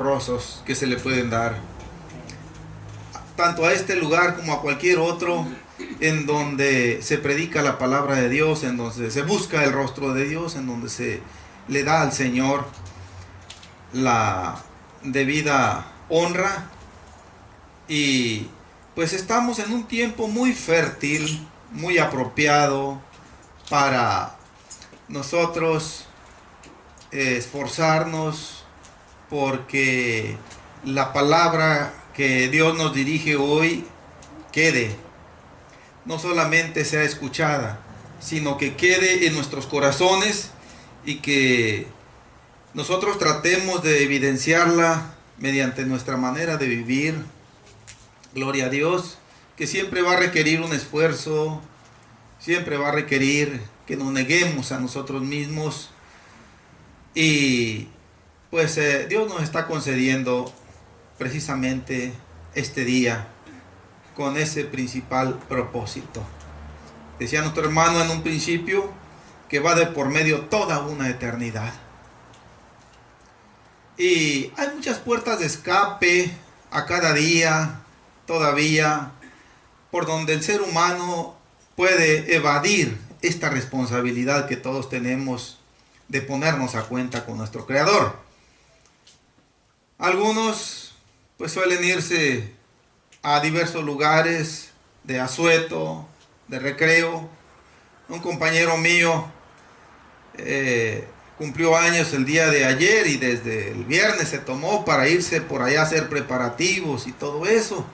honrosos que se le pueden dar, tanto a este lugar como a cualquier otro en donde se predica la palabra de Dios, en donde se busca el rostro de Dios, en donde se le da al Señor la debida honra. Y pues estamos en un tiempo muy fértil, muy apropiado para nosotros esforzarnos porque la palabra que Dios nos dirige hoy quede, no solamente sea escuchada, sino que quede en nuestros corazones y que nosotros tratemos de evidenciarla mediante nuestra manera de vivir. Gloria a Dios, que siempre va a requerir un esfuerzo, siempre va a requerir que nos neguemos a nosotros mismos. Y pues Dios nos está concediendo precisamente este día con ese principal propósito. Decía nuestro hermano en un principio que va de por medio toda una eternidad. Y hay muchas puertas de escape a cada día todavía por donde el ser humano puede evadir esta responsabilidad que todos tenemos de ponernos a cuenta con nuestro Creador. Algunos pues suelen irse a diversos lugares de asueto, de recreo. Un compañero mío cumplió años el día de ayer y desde el viernes se tomó para irse por allá a hacer preparativos y todo eso.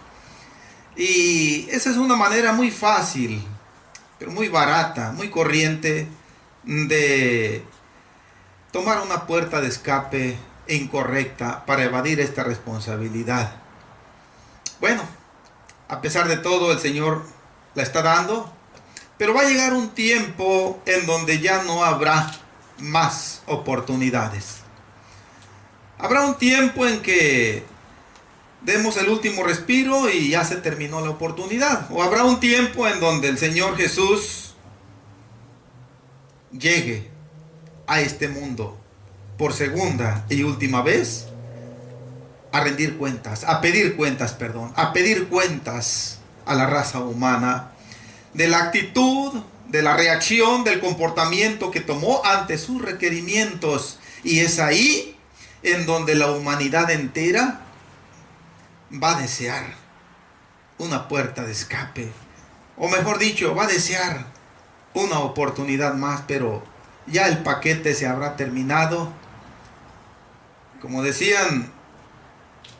Y esa es una manera muy fácil, pero muy barata, muy corriente de tomar una puerta de escape incorrecta para evadir esta responsabilidad. Bueno, a pesar de todo, el Señor la está dando, pero va a llegar un tiempo en donde ya no habrá más oportunidades. Habrá un tiempo en que demos el último respiro y ya se terminó la oportunidad. O habrá un tiempo en donde el Señor Jesús llegue a este mundo por segunda y última vez a rendir cuentas, a pedir cuentas a la raza humana de la actitud, de la reacción, del comportamiento que tomó ante sus requerimientos. Y es ahí en donde la humanidad entera va a desear una puerta de escape, o mejor dicho, va a desear una oportunidad más, pero ya el paquete se habrá terminado. Como decían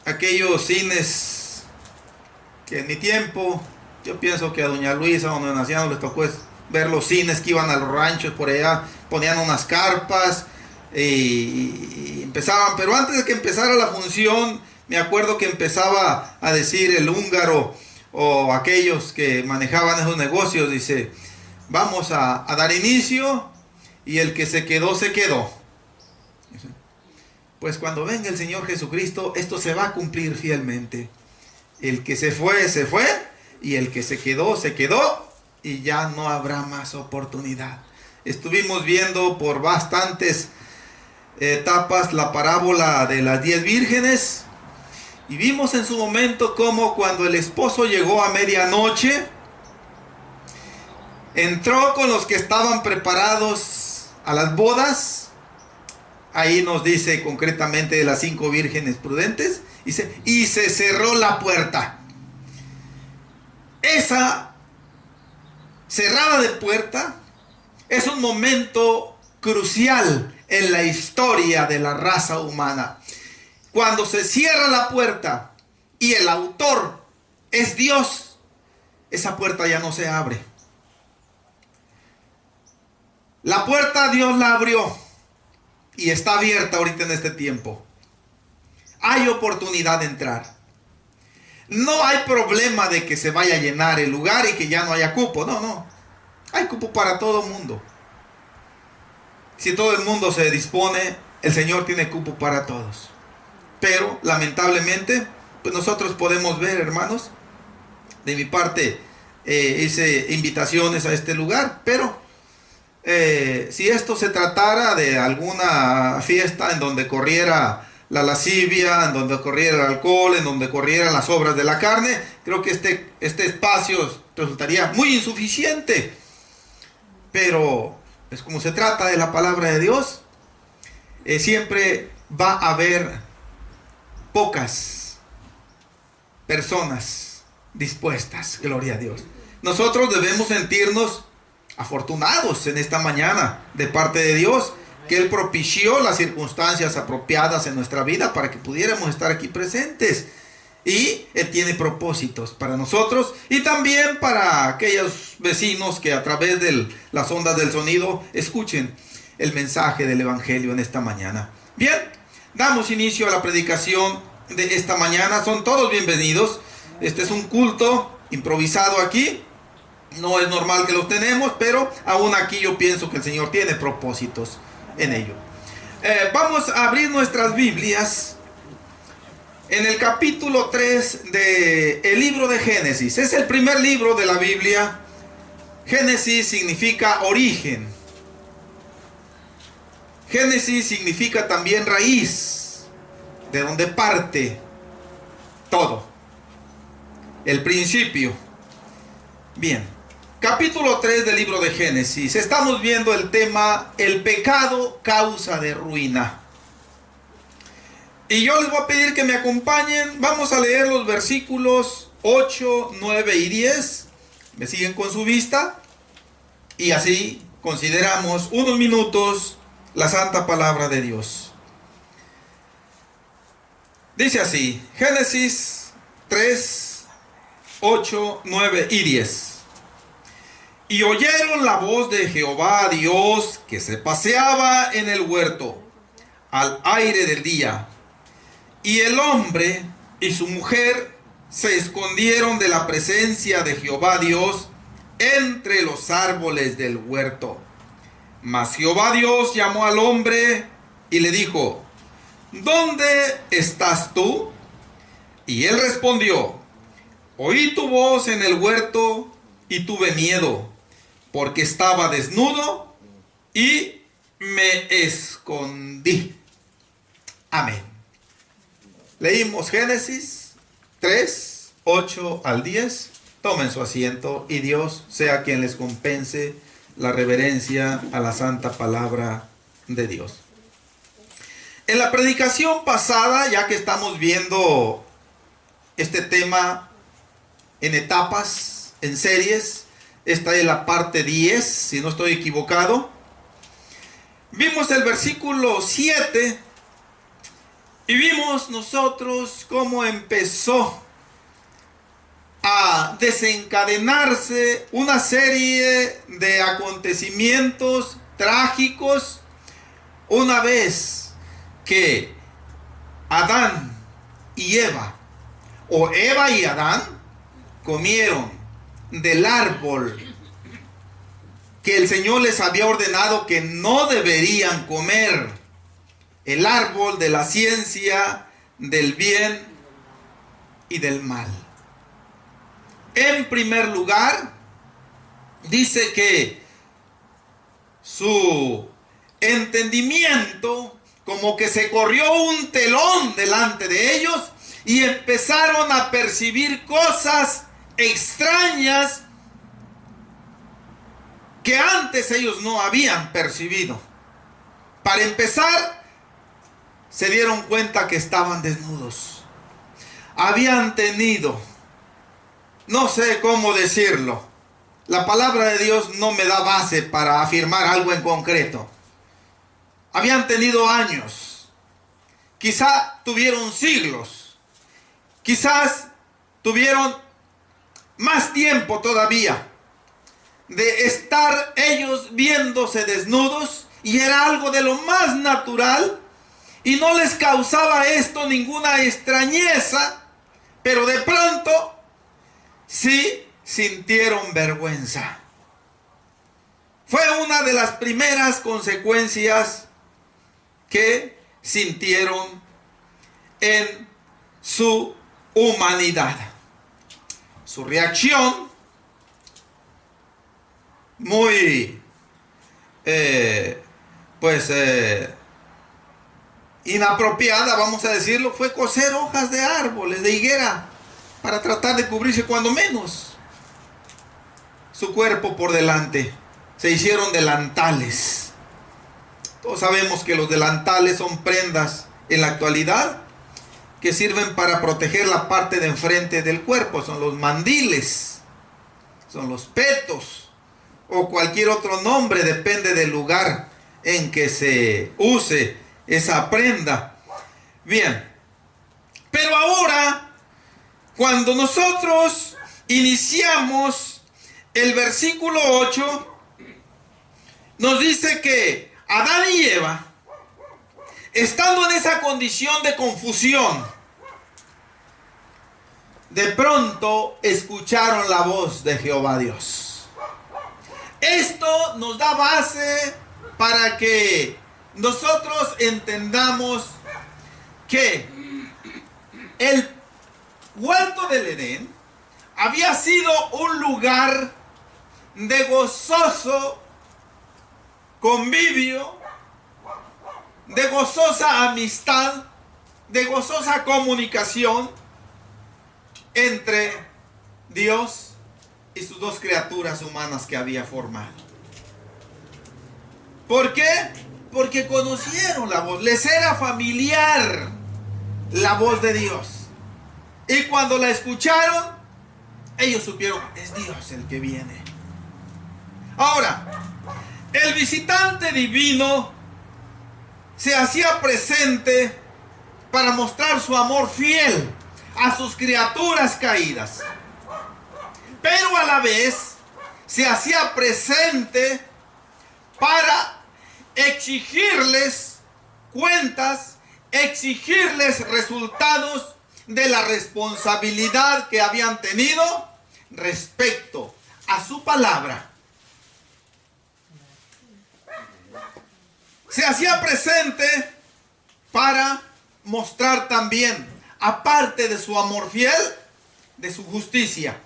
aquellos cines que en mi tiempo, yo pienso que a doña Luisa o a don Anciano les tocó ver los cines que iban a los ranchos por allá, ponían unas carpas y empezaban, pero antes de que empezara la función, me acuerdo que empezaba a decir el húngaro o aquellos que manejaban esos negocios, dice, vamos a dar inicio y el que se quedó, se quedó. Pues cuando venga el Señor Jesucristo, esto se va a cumplir fielmente. El que se fue, y el que se quedó, y ya no habrá más oportunidad. Estuvimos viendo por bastantes etapas la parábola de las 10 vírgenes, y vimos en su momento cómo cuando el esposo llegó a medianoche, entró con los que estaban preparados a las bodas. Ahí nos dice concretamente de las 5 vírgenes prudentes, dice, y se cerró la puerta. Esa cerrada de puerta es un momento crucial en la historia de la raza humana. Cuando se cierra la puerta y el autor es Dios, esa puerta ya no se abre. La puerta Dios la abrió y está abierta ahorita en este tiempo. Hay oportunidad de entrar. No hay problema de que se vaya a llenar el lugar y que ya no haya cupo. No. Hay cupo para todo el mundo. Si todo el mundo se dispone, el Señor tiene cupo para todos. Pero lamentablemente, pues nosotros podemos ver, hermanos, de mi parte hice invitaciones a este lugar, pero si esto se tratara de alguna fiesta en donde corriera la lascivia, en donde corriera el alcohol, en donde corrieran las obras de la carne, creo que este espacio resultaría muy insuficiente. Pero, es como se trata de la palabra de Dios, siempre va a haber pocas personas dispuestas, gloria a Dios. Nosotros debemos sentirnos afortunados en esta mañana de parte de Dios, que Él propició las circunstancias apropiadas en nuestra vida para que pudiéramos estar aquí presentes. Y Él tiene propósitos para nosotros y también para aquellos vecinos que a través de las ondas del sonido escuchen el mensaje del Evangelio en esta mañana. Bien, damos inicio a la predicación de esta mañana. Son todos bienvenidos. Este es un culto improvisado aquí. No es normal que los tenemos, pero aún aquí yo pienso que el Señor tiene propósitos en ello. Vamos a abrir nuestras Biblias en el capítulo 3 del libro de Génesis. Es el primer libro de la Biblia. Génesis significa origen. Génesis significa también raíz, de donde parte todo. El principio. Bien, capítulo 3 del libro de Génesis. Estamos viendo el tema, el pecado causa de ruina. Y yo les voy a pedir que me acompañen. Vamos a leer los versículos 8, 9 y 10. Me siguen con su vista. Y así consideramos unos minutos la santa palabra de Dios. Dice así, Génesis 3, 8, 9 y 10. Y oyeron la voz de Jehová Dios que se paseaba en el huerto al aire del día. Y el hombre y su mujer se escondieron de la presencia de Jehová Dios entre los árboles del huerto. Mas Jehová Dios llamó al hombre y le dijo, ¿dónde estás tú? Y él respondió, oí tu voz en el huerto y tuve miedo, porque estaba desnudo y me escondí. Amén. Leímos Génesis 3, 8 al 10. Tomen su asiento y Dios sea quien les compense la reverencia a la santa palabra de Dios. En la predicación pasada, ya que estamos viendo este tema en etapas, en series, esta es la parte 10, si no estoy equivocado. Vimos el versículo 7 y vimos nosotros cómo empezó a desencadenarse una serie de acontecimientos trágicos una vez que Adán y Eva, o Eva y Adán, comieron del árbol que el Señor les había ordenado que no deberían comer, el árbol de la ciencia del bien y del mal. En primer lugar, dice que su entendimiento como que se corrió un telón delante de ellos y empezaron a percibir cosas extrañas que antes ellos no habían percibido. Para empezar, se dieron cuenta que estaban desnudos. Habían tenido, no sé cómo decirlo, la palabra de Dios no me da base para afirmar algo en concreto. Habían tenido años, quizá tuvieron siglos, quizás tuvieron más tiempo todavía de estar ellos viéndose desnudos, y era algo de lo más natural y no les causaba esto ninguna extrañeza, pero de pronto sí sintieron vergüenza. Fue una de las primeras consecuencias que sintieron en su humanidad. Su reacción muy inapropiada, vamos a decirlo, fue coser hojas de árboles, de higuera, para tratar de cubrirse cuando menos su cuerpo por delante. Se hicieron delantales. Todos sabemos que los delantales son prendas en la actualidad que sirven para proteger la parte de enfrente del cuerpo. Son los mandiles, son los petos o cualquier otro nombre, depende del lugar en que se use esa prenda. Bien, pero ahora, cuando nosotros iniciamos el versículo 8, nos dice que Adán y Eva, estando en esa condición de confusión, de pronto escucharon la voz de Jehová Dios. Esto nos da base para que nosotros entendamos que el huerto del Edén había sido un lugar de gozoso convivio, de gozosa amistad, de gozosa comunicación entre Dios y sus dos criaturas humanas que había formado. ¿Por qué? Porque conocieron la voz, les era familiar la voz de Dios. Y cuando la escucharon, ellos supieron, es Dios el que viene. Ahora, el visitante divino se hacía presente para mostrar su amor fiel a sus criaturas caídas, pero a la vez se hacía presente para exigirles cuentas, exigirles resultados de la responsabilidad que habían tenido respecto a su palabra. Se hacía presente para mostrar también, aparte de su amor fiel, de su justicia.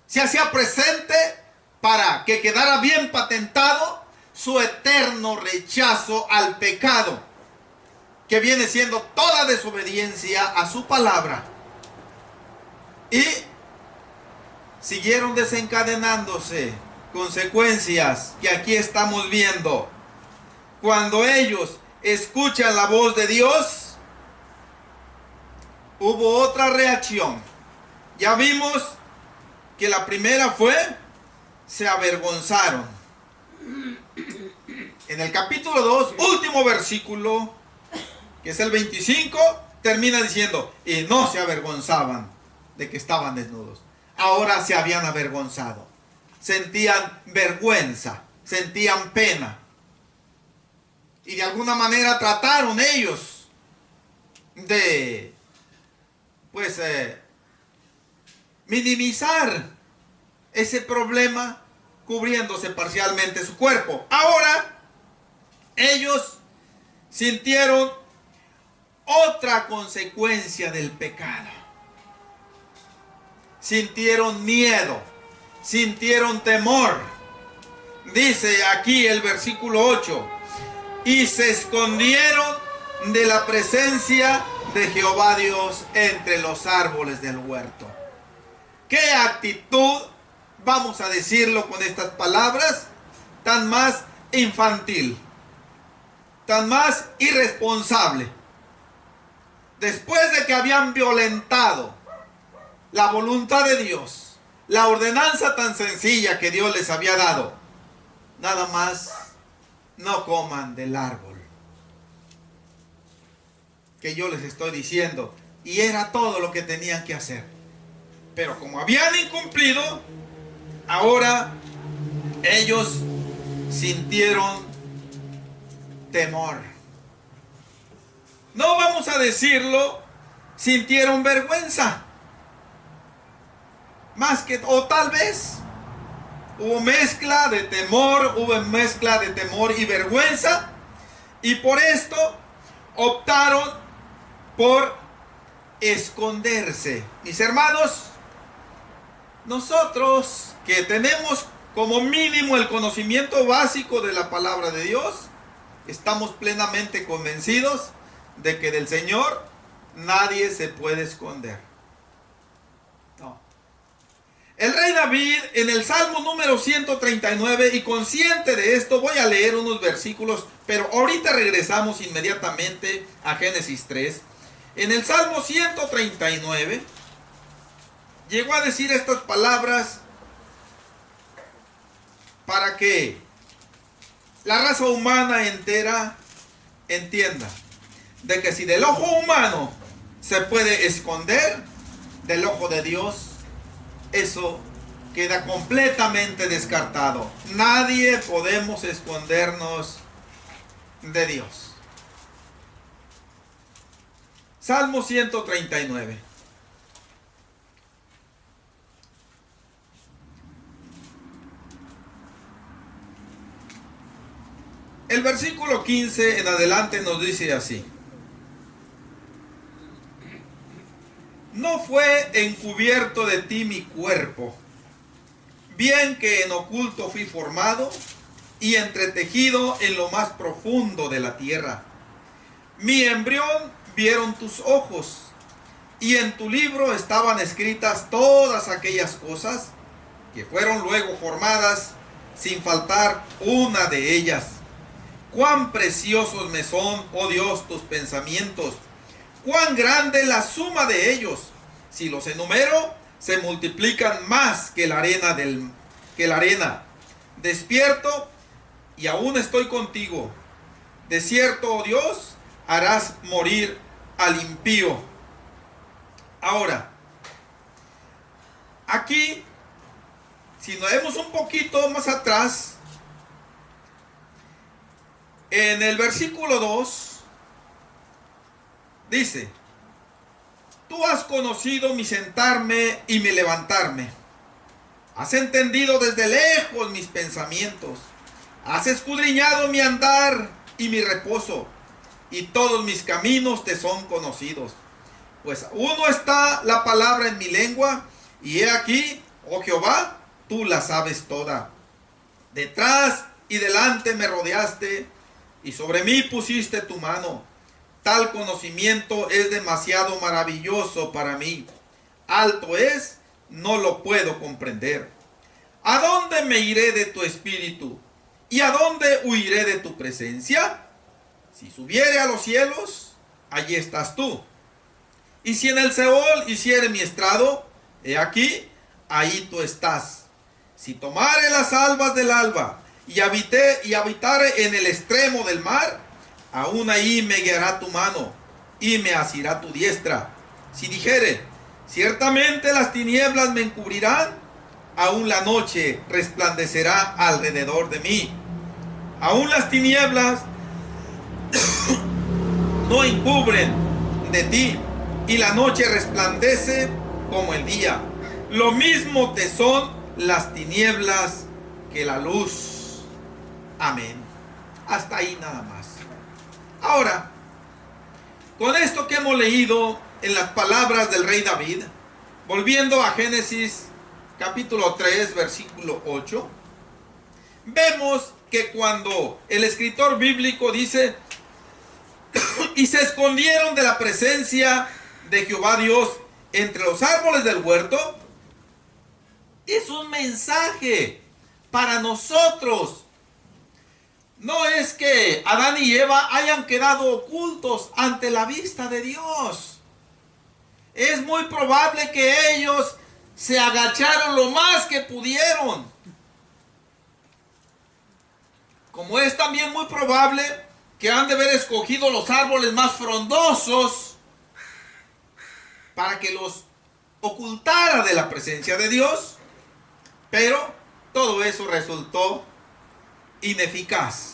Se hacía presente para que quedara bien patentado su eterno rechazo al pecado, que viene siendo toda desobediencia a su palabra. Y siguieron desencadenándose consecuencias que aquí estamos viendo. Cuando ellos escuchan la voz de Dios, hubo otra reacción. Ya vimos que la primera fue, se avergonzaron. En el capítulo 2, último versículo, que es el 25, termina diciendo, y no se avergonzaban de que estaban desnudos. Ahora se habían avergonzado. Sentían vergüenza, sentían pena. Y de alguna manera trataron ellos de, minimizar ese problema cubriéndose parcialmente su cuerpo. Ahora, ellos sintieron otra consecuencia del pecado. Sintieron miedo, sintieron temor. Dice aquí el versículo 8, y se escondieron de la presencia de Jehová Dios entre los árboles del huerto. ¿Qué actitud, vamos a decirlo con estas palabras, tan más infantil, tan más irresponsable? Después de que habían violentado la voluntad de Dios, la ordenanza tan sencilla que Dios les había dado, nada más no coman del árbol que yo les estoy diciendo, y era todo lo que tenían que hacer. Pero como habían incumplido, ahora ellos sintieron temor. No vamos a decirlo, sintieron vergüenza. Más que, o tal vez hubo mezcla de temor, y vergüenza, y por esto optaron por esconderse. Mis hermanos, nosotros que tenemos como mínimo el conocimiento básico de la palabra de Dios, estamos plenamente convencidos de que del Señor nadie se puede esconder. No. El rey David en el Salmo número 139, y consciente de esto voy a leer unos versículos, pero ahorita regresamos inmediatamente a Génesis 3. En el Salmo 139 llegó a decir estas palabras para que la raza humana entera entienda de que si del ojo humano se puede esconder, del ojo de Dios eso queda completamente descartado. Nadie podemos escondernos de Dios. Salmo 139. El versículo 15 en adelante nos dice así: no fue encubierto de ti mi cuerpo, bien que en oculto fui formado y entretejido en lo más profundo de la tierra. Mi embrión vieron tus ojos, y en tu libro estaban escritas todas aquellas cosas que fueron luego formadas, sin faltar una de ellas. Cuán preciosos me son, oh Dios, tus pensamientos, cuán grande la suma de ellos. Si los enumero, se multiplican más que la arena. Despierto y aún estoy contigo. De cierto, oh Dios, harás morir al impío. Ahora, aquí, si nos vemos un poquito más atrás, en el versículo 2, dice: tú has conocido mi sentarme y mi levantarme. Has entendido desde lejos mis pensamientos. Has escudriñado mi andar y mi reposo, y todos mis caminos te son conocidos. Pues aún no está la palabra en mi lengua, y he aquí, oh Jehová, tú la sabes toda. Detrás y delante me rodeaste, y sobre mí pusiste tu mano. Tal conocimiento es demasiado maravilloso para mí. Alto es, no lo puedo comprender. ¿A dónde me iré de tu espíritu? ¿Y a dónde huiré de tu presencia? Si subiere a los cielos, allí estás tú. Y si en el Seol hiciere mi estrado, he aquí, ahí tú estás. Si tomare las albas del alba, y habitare en el extremo del mar, aún ahí me guiará tu mano, y me asirá tu diestra. Si dijere, ciertamente las tinieblas me encubrirán, aún la noche resplandecerá alrededor de mí. Aún las tinieblas no encubren de ti, y la noche resplandece como el día. Lo mismo te son las tinieblas que la luz. Amén. Hasta ahí nada más. Ahora, con esto que hemos leído en las palabras del rey David, volviendo a Génesis capítulo 3, versículo 8, vemos que cuando el escritor bíblico dice: y se escondieron de la presencia de Jehová Dios entre los árboles del huerto, es un mensaje para nosotros. No es que Adán y Eva hayan quedado ocultos ante la vista de Dios. Es muy probable que ellos se agacharon lo más que pudieron. Como es también muy probable que han de haber escogido los árboles más frondosos para que los ocultara de la presencia de Dios. Pero todo eso resultó ineficaz.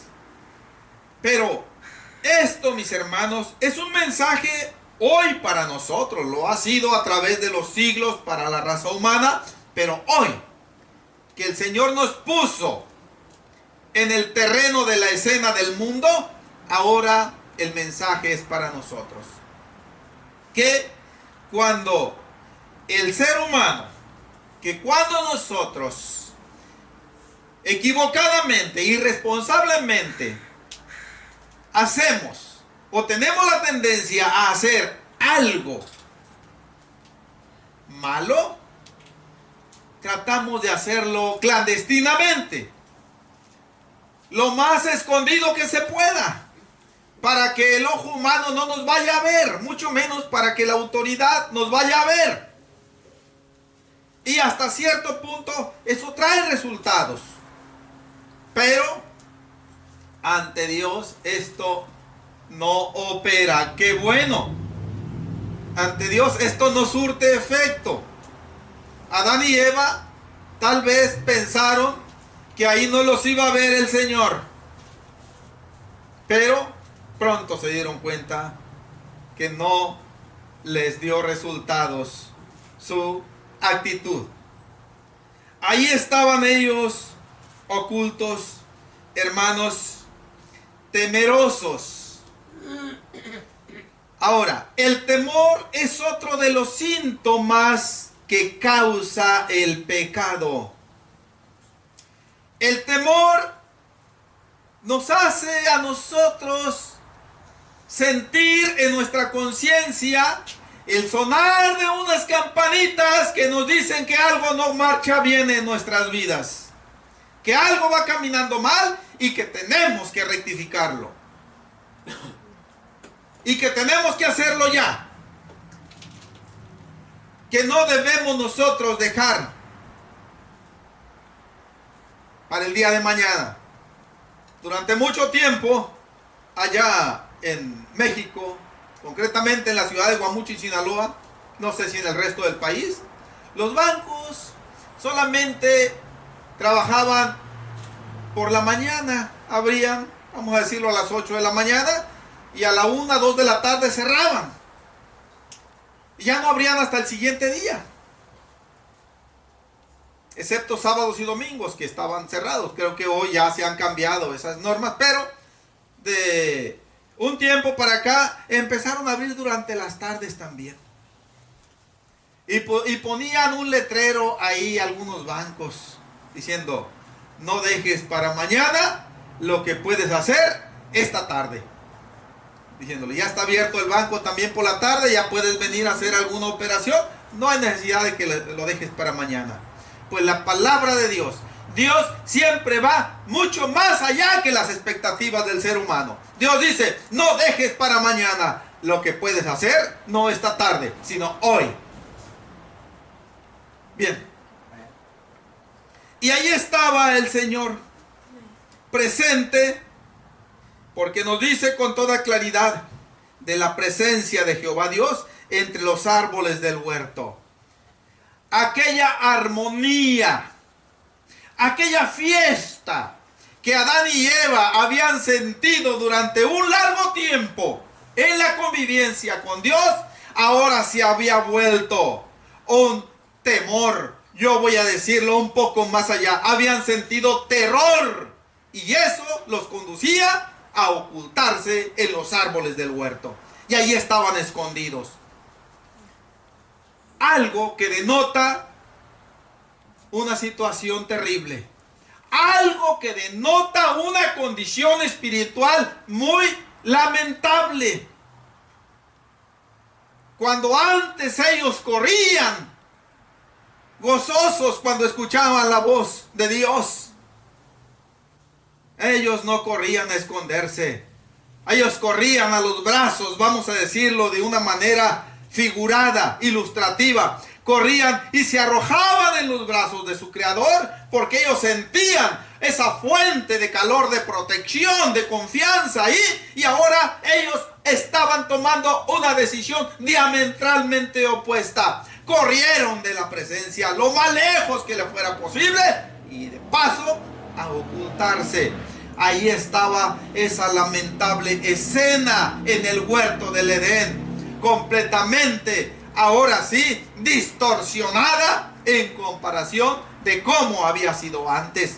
Pero esto, mis hermanos, es un mensaje hoy para nosotros. Lo ha sido a través de los siglos para la raza humana, pero hoy que el Señor nos puso en el terreno de la escena del mundo, ahora el mensaje es para nosotros. Que cuando el ser humano, que cuando nosotros equivocadamente, irresponsablemente, hacemos o tenemos la tendencia a hacer algo malo, tratamos de hacerlo clandestinamente, lo más escondido que se pueda, para que el ojo humano no nos vaya a ver, mucho menos para que la autoridad nos vaya a ver. Y hasta cierto punto eso trae resultados, pero ante Dios esto no opera. ¡Qué bueno! Ante Dios esto no surte efecto. Adán y Eva tal vez pensaron que ahí no los iba a ver el Señor, pero pronto se dieron cuenta que no les dio resultados su actitud. Ahí estaban ellos ocultos, hermanos, temerosos. Ahora, el temor es otro de los síntomas que causa el pecado. El temor nos hace a nosotros sentir en nuestra conciencia el sonar de unas campanitas que nos dicen que algo no marcha bien en nuestras vidas, que algo va caminando mal y que tenemos que rectificarlo y que tenemos que hacerlo ya, que no debemos nosotros dejar para el día de mañana. Durante mucho tiempo allá en México, concretamente en la ciudad de Guamuchi, Sinaloa, no sé si en el resto del país, los bancos solamente trabajaban por la mañana, abrían, vamos a decirlo, a las 8 de la mañana y a la 1, 2 de la tarde cerraban. Y ya no abrían hasta el siguiente día, excepto sábados y domingos que estaban cerrados. Creo que hoy ya se han cambiado esas normas, pero de un tiempo para acá empezaron a abrir durante las tardes también. Y ponían un letrero ahí algunos bancos diciendo: no dejes para mañana lo que puedes hacer esta tarde. Diciéndole, ya está abierto el banco también por la tarde, ya puedes venir a hacer alguna operación, no hay necesidad de que lo dejes para mañana. Pues la palabra de Dios, Dios siempre va mucho más allá que las expectativas del ser humano. Dios dice, no dejes para mañana lo que puedes hacer, no esta tarde, sino hoy. Bien. Y ahí estaba el Señor presente, porque nos dice con toda claridad de la presencia de Jehová Dios entre los árboles del huerto. Aquella armonía, aquella fiesta que Adán y Eva habían sentido durante un largo tiempo en la convivencia con Dios, ahora se había vuelto un temor. Yo voy a decirlo un poco más allá. Habían sentido terror y eso los conducía a ocultarse en los árboles del huerto. Y ahí estaban escondidos. Algo que denota una situación terrible. Algo que denota una condición espiritual muy lamentable. Cuando antes ellos corrían gozosos cuando escuchaban la voz de Dios, ellos no corrían a esconderse. Ellos corrían a los brazos, vamos a decirlo de una manera figurada, ilustrativa. Corrían y se arrojaban en los brazos de su Creador, porque ellos sentían esa fuente de calor, de protección, de confianza ahí, y ahora ellos estaban tomando una decisión diametralmente opuesta. Corrieron de la presencia lo más lejos que le fuera posible y de paso a ocultarse. Ahí estaba esa lamentable escena en el huerto del Edén, completamente, ahora sí, distorsionada en comparación de cómo había sido antes.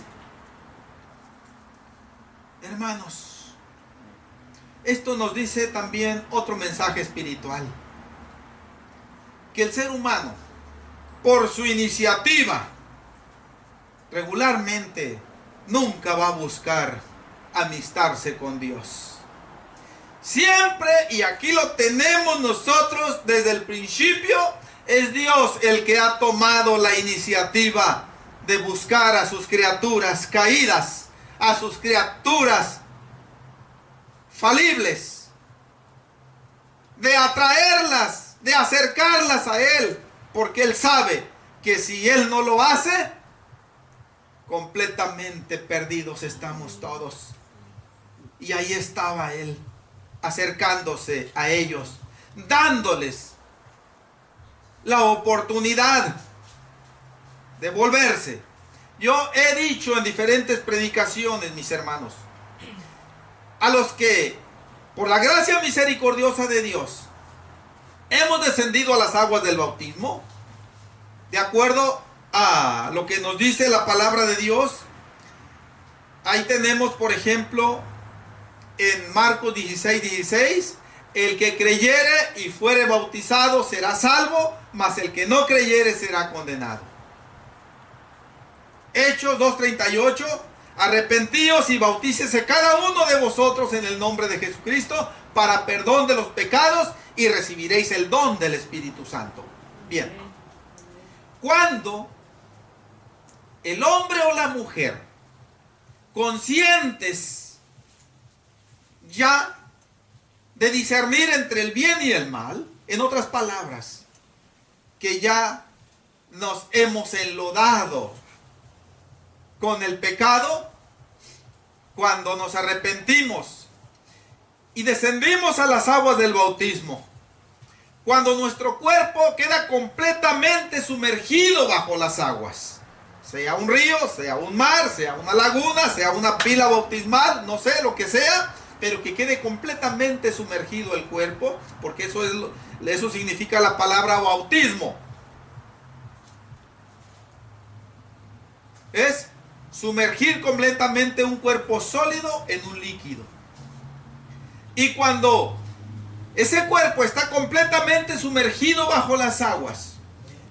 Hermanos, esto nos dice también otro mensaje espiritual, que el ser humano, por su iniciativa, regularmente nunca va a buscar amistarse con Dios. Siempre, y aquí lo tenemos nosotros desde el principio, es Dios el que ha tomado la iniciativa de buscar a sus criaturas caídas, a sus criaturas falibles, de atraerlas, de acercarlas a Él, porque Él sabe que si Él no lo hace, completamente perdidos estamos todos. Y ahí estaba Él, acercándose a ellos, dándoles la oportunidad de volverse. Yo he dicho en diferentes predicaciones, mis hermanos, a los que, por la gracia misericordiosa de Dios, hemos descendido a las aguas del bautismo, de acuerdo a lo que nos dice la palabra de Dios. Ahí tenemos, por ejemplo, en Marcos 16:16, el que creyere y fuere bautizado será salvo, mas el que no creyere será condenado. Hechos 2:38, arrepentíos y bautícese cada uno de vosotros en el nombre de Jesucristo para perdón de los pecados y recibiréis el don del Espíritu Santo. Bien, cuando el hombre o la mujer, conscientes ya de discernir entre el bien y el mal, en otras palabras, que ya nos hemos enlodado con el pecado, cuando nos arrepentimos y descendimos a las aguas del bautismo, cuando nuestro cuerpo queda completamente sumergido bajo las aguas, sea un río, sea un mar, sea una laguna, sea una pila bautismal, no sé, lo que sea, pero que quede completamente sumergido el cuerpo, porque eso significa la palabra bautismo. Es sumergir completamente un cuerpo sólido en un líquido. Y cuando ese cuerpo está completamente sumergido bajo las aguas,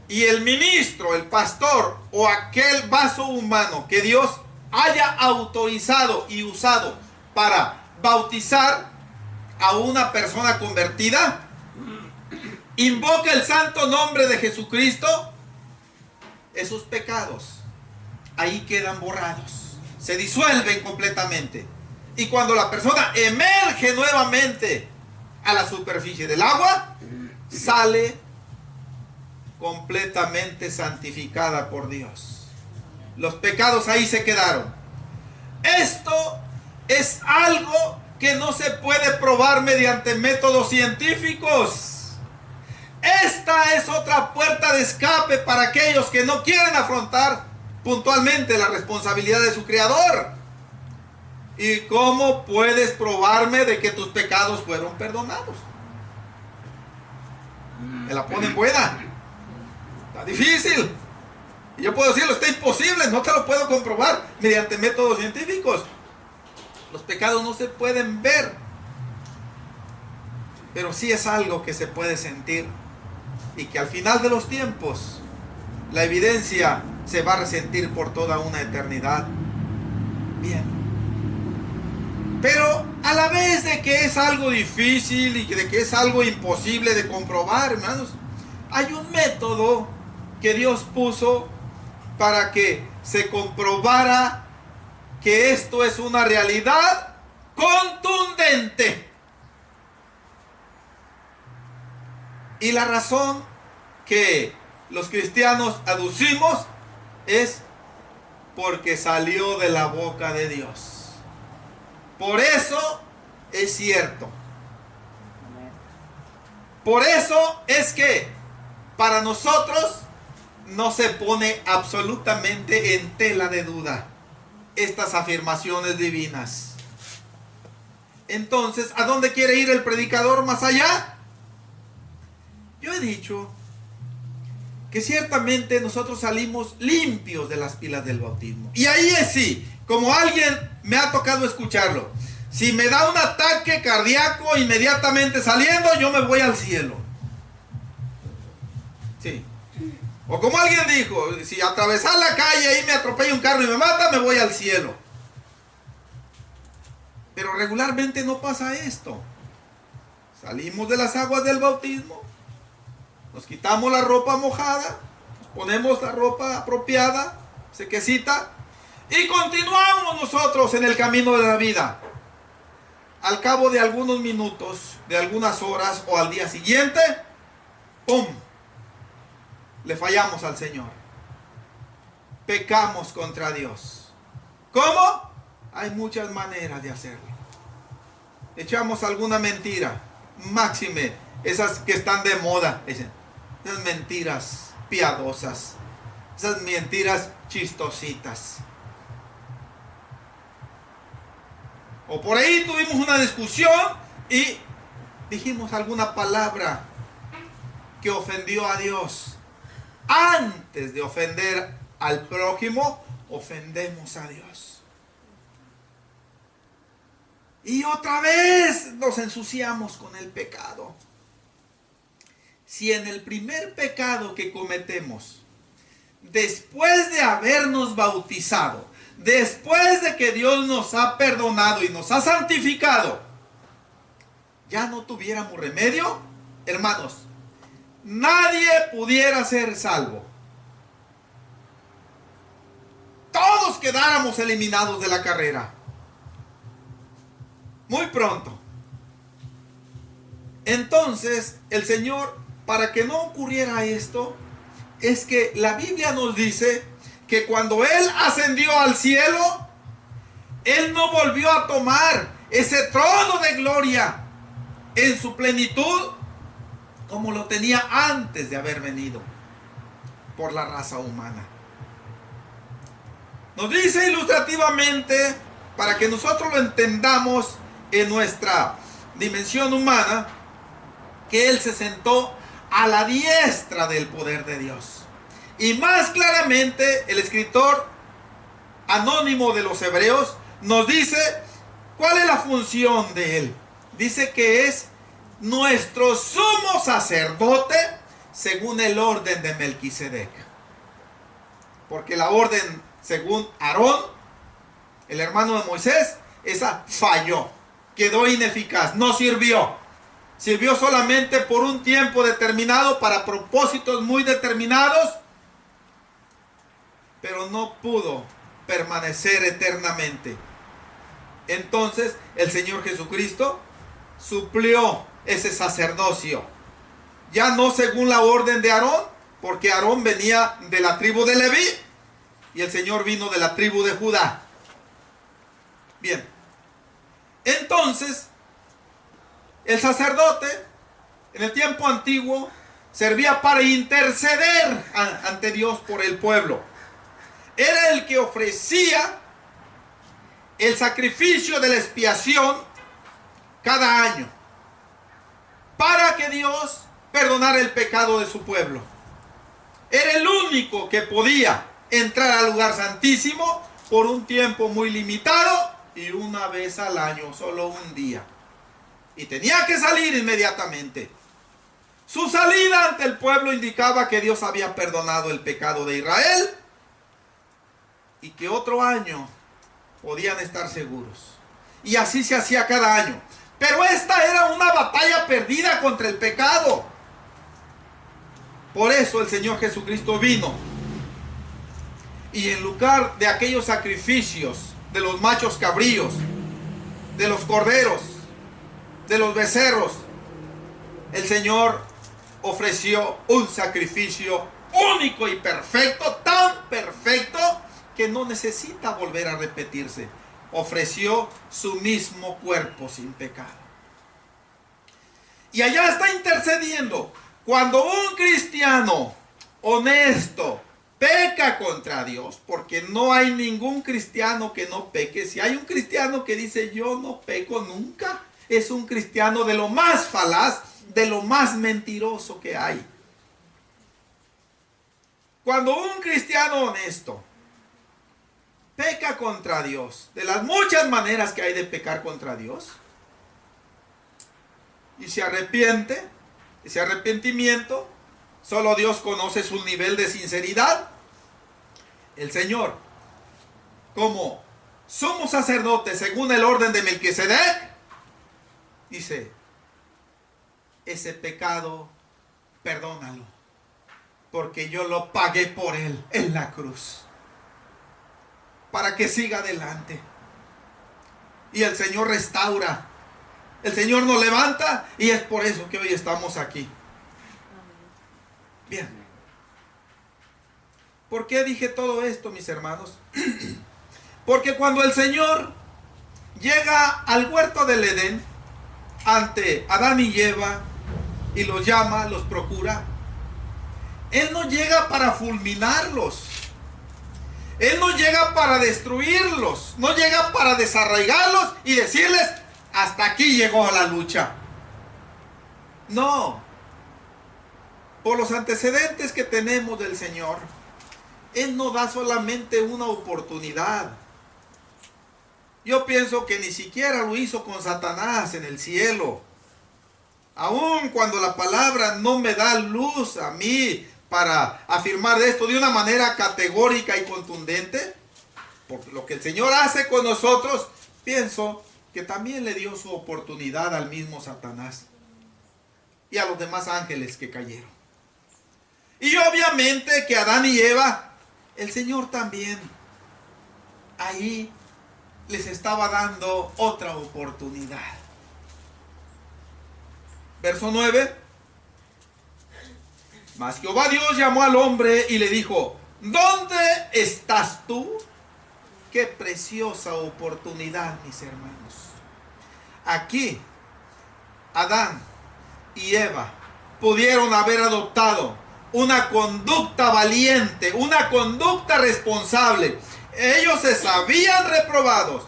y el ministro, el pastor o aquel vaso humano que Dios haya autorizado y usado para bautizar a una persona convertida, invoca el santo nombre de Jesucristo, esos pecados ahí quedan borrados, se disuelven completamente. Y cuando la persona emerge nuevamente a la superficie del agua, sale completamente santificada por Dios. Los pecados ahí se quedaron. Esto es algo que no se puede probar mediante métodos científicos. Esta es otra puerta de escape para aquellos que no quieren afrontar puntualmente la responsabilidad de su Creador. ¿Y cómo puedes probarme de que tus pecados fueron perdonados? Me la ponen buena. Está difícil. Y yo puedo decirlo, está imposible, no te lo puedo comprobar mediante métodos científicos. Los pecados no se pueden ver, pero sí es algo que se puede sentir, y que al final de los tiempos la evidencia se va a resentir por toda una eternidad. Bien, pero a la vez de que es algo difícil y de que es algo imposible de comprobar, hermanos, hay un método que Dios puso para que se comprobara que esto es una realidad contundente. Y la razón que los cristianos aducimos es porque salió de la boca de Dios. Por eso es cierto. Por eso es que para nosotros no se pone absolutamente en tela de duda estas afirmaciones divinas. Entonces, ¿a dónde quiere ir el predicador más allá? Yo he dicho que ciertamente nosotros salimos limpios de las pilas del bautismo. Y ahí es sí, como alguien me ha tocado escucharlo, si me da un ataque cardíaco inmediatamente saliendo, yo me voy al cielo. Sí. O como alguien dijo, si atravesar la calle y me atropella un carro y me mata, me voy al cielo. Pero regularmente no pasa esto. Salimos de las aguas del bautismo, nos quitamos la ropa mojada, nos ponemos la ropa apropiada, sequecita, y continuamos nosotros en el camino de la vida. Al cabo de algunos minutos, de algunas horas o al día siguiente, ¡pum!, le fallamos al Señor. Pecamos contra Dios. ¿Cómo? Hay muchas maneras de hacerlo. Echamos alguna mentira, máxime esas que están de moda, esas mentiras piadosas, esas mentiras chistositas. O por ahí tuvimos una discusión y dijimos alguna palabra que ofendió a Dios. Antes de ofender al prójimo, ofendemos a Dios. Y otra vez nos ensuciamos con el pecado. Si en el primer pecado que cometemos, después de habernos bautizado, después de que Dios nos ha perdonado y nos ha santificado, ya no tuviéramos remedio, hermanos, nadie pudiera ser salvo. Todos quedáramos eliminados de la carrera. Muy pronto. Entonces, el Señor, para que no ocurriera esto, es que la Biblia nos dice que cuando Él ascendió al cielo, Él no volvió a tomar ese trono de gloria en su plenitud como lo tenía antes de haber venido por la raza humana. Nos dice ilustrativamente, para que nosotros lo entendamos en nuestra dimensión humana, que Él se sentó a la diestra del poder de Dios. Y más claramente, el escritor anónimo de los Hebreos nos dice cuál es la función de Él. Dice que es nuestro sumo sacerdote según el orden de Melquisedec. Porque la orden según Aarón, el hermano de Moisés, esa falló, quedó ineficaz, no sirvió. Sirvió solamente por un tiempo determinado para propósitos muy determinados, pero no pudo permanecer eternamente. Entonces el Señor Jesucristo suplió ese sacerdocio, ya no según la orden de Aarón, porque Aarón venía de la tribu de Leví y el Señor vino de la tribu de Judá. Bien, entonces el sacerdote en el tiempo antiguo servía para interceder ante Dios por el pueblo. Era el que ofrecía el sacrificio de la expiación cada año para que Dios perdonara el pecado de su pueblo. Era el único que podía entrar al lugar santísimo por un tiempo muy limitado y una vez al año, solo un día. Y tenía que salir inmediatamente. Su salida ante el pueblo indicaba que Dios había perdonado el pecado de Israel y que otro año podían estar seguros. Y así se hacía cada año. Pero esta era una batalla perdida contra el pecado. Por eso el Señor Jesucristo vino. Y en lugar de aquellos sacrificios de los machos cabríos, de los corderos, de los becerros, el Señor ofreció un sacrificio único y perfecto, tan perfecto que no necesita volver a repetirse. Ofreció su mismo cuerpo sin pecado. Y allá está intercediendo. Cuando un cristiano honesto peca contra Dios, porque no hay ningún cristiano que no peque. Si hay un cristiano que dice yo no peco nunca, es un cristiano de lo más falaz, de lo más mentiroso que hay. Cuando un cristiano honesto peca contra Dios, de las muchas maneras que hay de pecar contra Dios, y se arrepiente, ese arrepentimiento, solo Dios conoce su nivel de sinceridad. El Señor, como sumo sacerdote según el orden de Melquisedec, dice, ese pecado, perdónalo, porque yo lo pagué por él en la cruz, para que siga adelante. Y el Señor restaura, el Señor nos levanta, y es por eso que hoy estamos aquí. Bien, ¿por qué dije todo esto, mis hermanos? Porque cuando el Señor llega al huerto del Edén ante Adán y Eva y los llama, los procura, Él no llega para fulminarlos, Él no llega para destruirlos, no llega para desarraigarlos y decirles: hasta aquí llegó la lucha. No, por los antecedentes que tenemos del Señor, Él no da solamente una oportunidad. Yo pienso que ni siquiera lo hizo con Satanás en el cielo. Aun cuando la palabra no me da luz a mí para afirmar de esto de una manera categórica y contundente, por lo que el Señor hace con nosotros, pienso que también le dio su oportunidad al mismo Satanás y a los demás ángeles que cayeron. Y obviamente que Adán y Eva, el Señor también ahí les estaba dando otra oportunidad. Verso 9. Mas Jehová Dios llamó al hombre y le dijo: ¿dónde estás tú? Qué preciosa oportunidad, mis hermanos. Aquí Adán y Eva pudieron haber adoptado una conducta valiente, una conducta responsable. Ellos se sabían reprobados.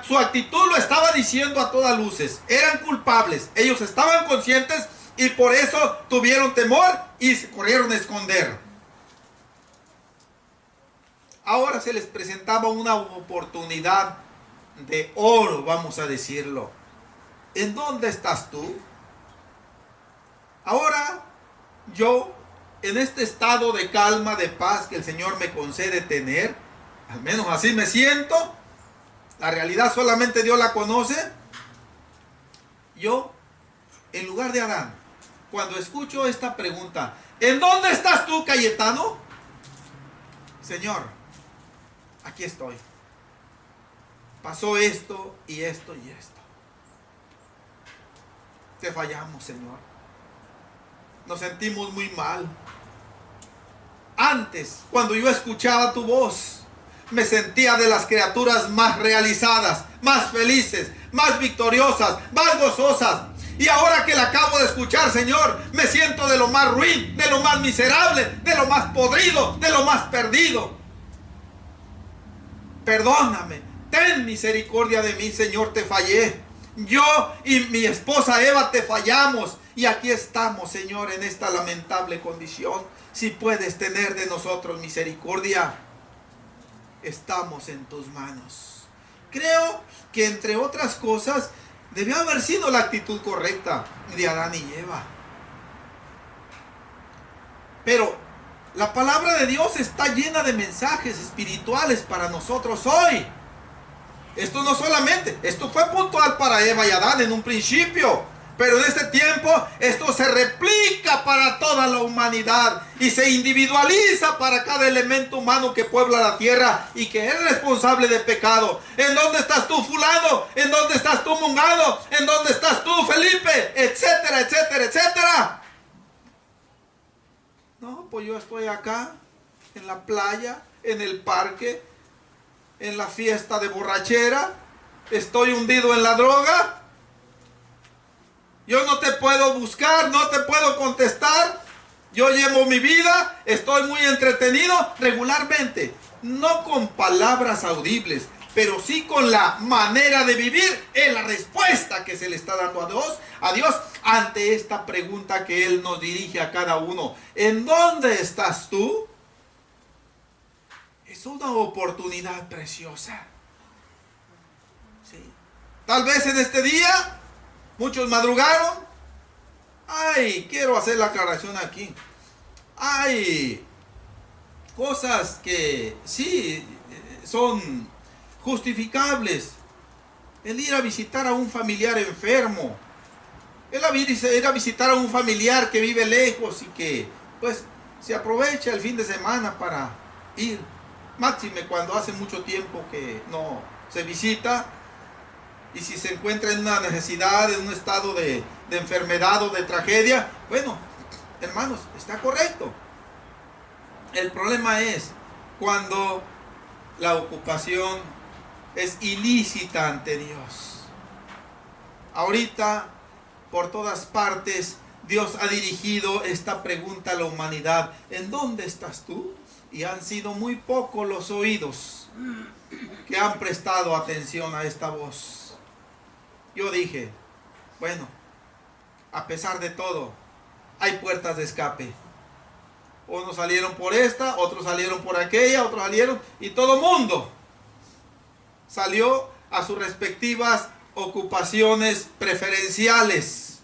Su actitud lo estaba diciendo a todas luces. Eran culpables. Ellos estaban conscientes y por eso tuvieron temor y se corrieron a esconder. Ahora se les presentaba una oportunidad de oro, vamos a decirlo. ¿En dónde estás tú? Ahora yo, en este estado de calma, de paz que el Señor me concede tener, al menos así me siento, la realidad solamente Dios la conoce. Yo, en lugar de Adán, cuando escucho esta pregunta: ¿en dónde estás tú, Cayetano? Señor, aquí estoy. Pasó esto y esto y esto. Te fallamos, Señor. Nos sentimos muy mal. Antes, cuando yo escuchaba tu voz, me sentía de las criaturas más realizadas, más felices, más victoriosas, más gozosas. Y ahora que la acabo de escuchar, Señor, me siento de lo más ruin, de lo más miserable, de lo más podrido, de lo más perdido. Perdóname, ten misericordia de mí, Señor, te fallé. Yo y mi esposa Eva te fallamos. Y aquí estamos, Señor, en esta lamentable condición. Si puedes tener de nosotros misericordia, estamos en tus manos. Creo que, entre otras cosas, debió haber sido la actitud correcta de Adán y Eva. Pero la palabra de Dios está llena de mensajes espirituales para nosotros hoy. Esto no solamente, esto fue puntual para Eva y Adán en un principio, pero en este tiempo esto se replica para toda la humanidad y se individualiza para cada elemento humano que puebla la tierra y que es responsable de pecado. ¿En dónde estás tú, fulano? ¿En dónde estás tú, mungano? ¿En dónde estás tú, Felipe? Etcétera, etcétera, etcétera. No, pues yo estoy acá, en la playa, en el parque, en la fiesta de borrachera, estoy hundido en la droga. Yo no te puedo buscar, no te puedo contestar. Yo llevo mi vida, estoy muy entretenido regularmente, no con palabras audibles, pero sí con la manera de vivir, en la respuesta que se le está dando a Dios ante esta pregunta que Él nos dirige a cada uno. ¿En dónde estás tú? Es una oportunidad preciosa. Sí. Tal vez en este día muchos madrugaron. Ay, quiero hacer la aclaración aquí. Hay cosas que sí son justificables. El ir a visitar a un familiar enfermo, Ir a visitar a un familiar que vive lejos y que pues se aprovecha el fin de semana para ir. Máxime cuando hace mucho tiempo que no se visita, y si se encuentra en una necesidad, en un estado de enfermedad o de tragedia, bueno, hermanos, está correcto. El problema es cuando la ocupación es ilícita ante Dios. Ahorita, por todas partes, Dios ha dirigido esta pregunta a la humanidad: ¿en dónde estás tú? Y han sido muy pocos los oídos que han prestado atención a esta voz. Yo dije, bueno, a pesar de todo, hay puertas de escape. Unos salieron por esta, otros salieron por aquella, otros salieron, y todo mundo salió a sus respectivas ocupaciones preferenciales.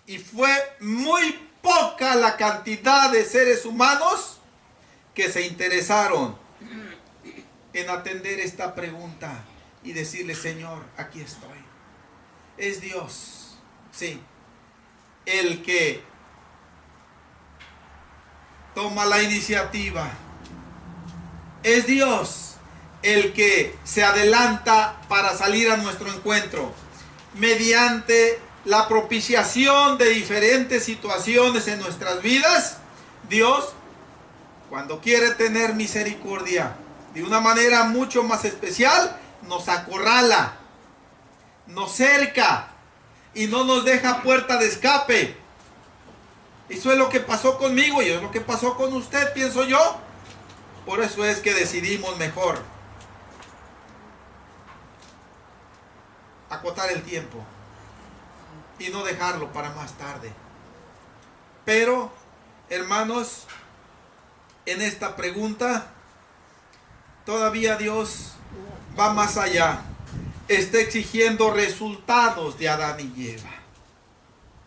Y fue muy poca la cantidad de seres humanos que se interesaron en atender esta pregunta y decirle: Señor, aquí estoy. Es Dios, sí, el que toma la iniciativa. Es Dios el que se adelanta para salir a nuestro encuentro mediante la propiciación de diferentes situaciones en nuestras vidas. Dios, cuando quiere tener misericordia de una manera mucho más especial, nos acorrala, nos cerca y no nos deja puerta de escape. Eso es lo que pasó conmigo y es lo que pasó con usted, pienso yo. Por eso es que decidimos mejor acotar el tiempo y no dejarlo para más tarde. Pero, hermanos, en esta pregunta todavía Dios va más allá. Está exigiendo resultados de Adán y Eva.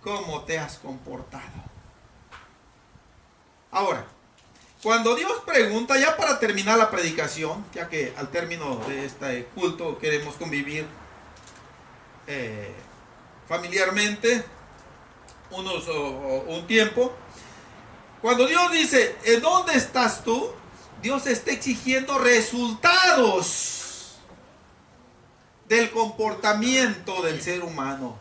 ¿Cómo te has comportado? Ahora, cuando Dios pregunta, ya para terminar la predicación, ya que al término de este culto queremos convivir familiarmente un tiempo. Cuando Dios dice: ¿en dónde estás tú?, Dios está exigiendo resultados del comportamiento del ser humano.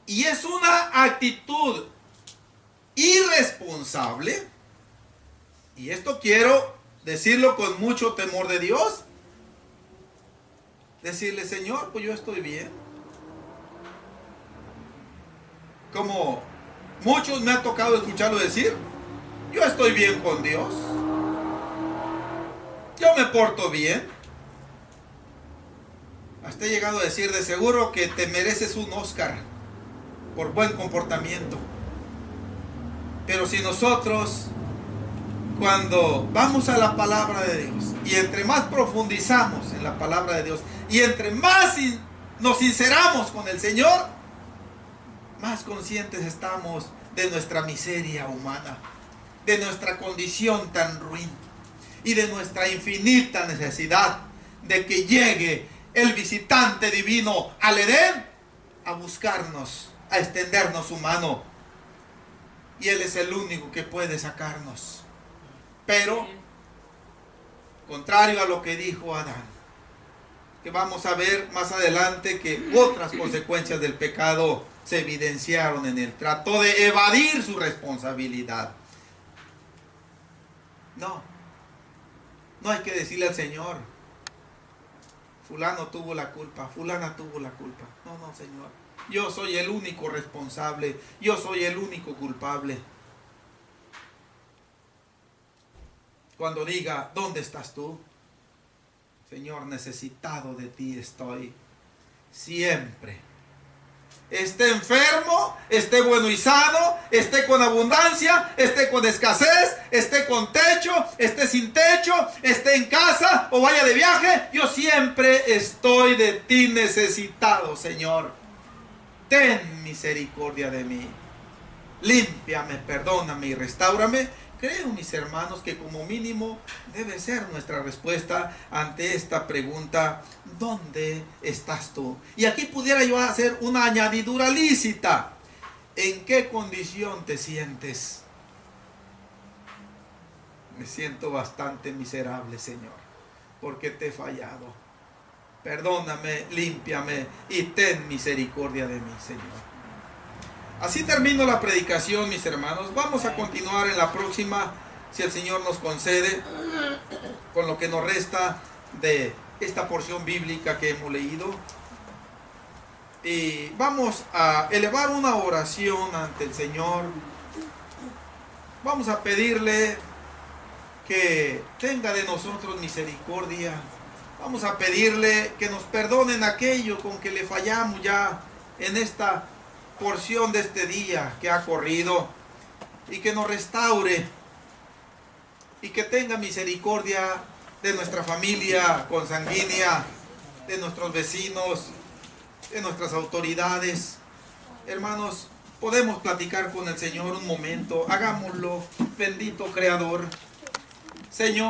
Y es una actitud irresponsable, y esto quiero decirlo con mucho temor de Dios, decirle: Señor, pues yo estoy bien. Como muchos me ha tocado escucharlo decir: yo estoy bien con Dios, yo me porto bien. Hasta he llegado a decir: de seguro que te mereces un Oscar por buen comportamiento. Pero si nosotros, cuando vamos a la palabra de Dios, y entre más profundizamos en la palabra de Dios, y entre más nos sinceramos con el Señor, más conscientes estamos de nuestra miseria humana, de nuestra condición tan ruin, y de nuestra infinita necesidad de que llegue el visitante divino al Edén a buscarnos, a extendernos su mano. Y Él es el único que puede sacarnos. Pero, contrario a lo que dijo Adán, que vamos a ver más adelante que otras consecuencias del pecado se evidenciaron en él. Trató de evadir su responsabilidad. No hay que decirle al Señor: fulano tuvo la culpa, fulana tuvo la culpa. No, Señor. Yo soy el único responsable. Yo soy el único culpable. Cuando diga: ¿dónde estás tú? Señor, necesitado de ti estoy. Siempre. Esté enfermo, esté bueno y sano, esté con abundancia, esté con escasez, esté con techo, esté sin techo, esté en casa o vaya de viaje, yo siempre estoy de ti necesitado, Señor. Ten misericordia de mí. Límpiame, perdóname y restáurame, Creo, mis hermanos, que como mínimo debe ser nuestra respuesta ante esta pregunta: ¿dónde estás tú? Y aquí pudiera yo hacer una añadidura lícita: ¿en qué condición te sientes? Me siento bastante miserable, Señor, porque te he fallado. Perdóname, límpiame y ten misericordia de mí, Señor. Así termino la predicación, mis hermanos. Vamos a continuar en la próxima, si el Señor nos concede, con lo que nos resta de esta porción bíblica que hemos leído. Y vamos a elevar una oración ante el Señor. Vamos a pedirle que tenga de nosotros misericordia. Vamos a pedirle que nos perdonen aquello con que le fallamos ya en esta porción de este día que ha corrido, y que nos restaure y que tenga misericordia de nuestra familia consanguínea, de nuestros vecinos, de nuestras autoridades. Hermanos, podemos platicar con el Señor un momento. Hagámoslo. Bendito Creador, Señor.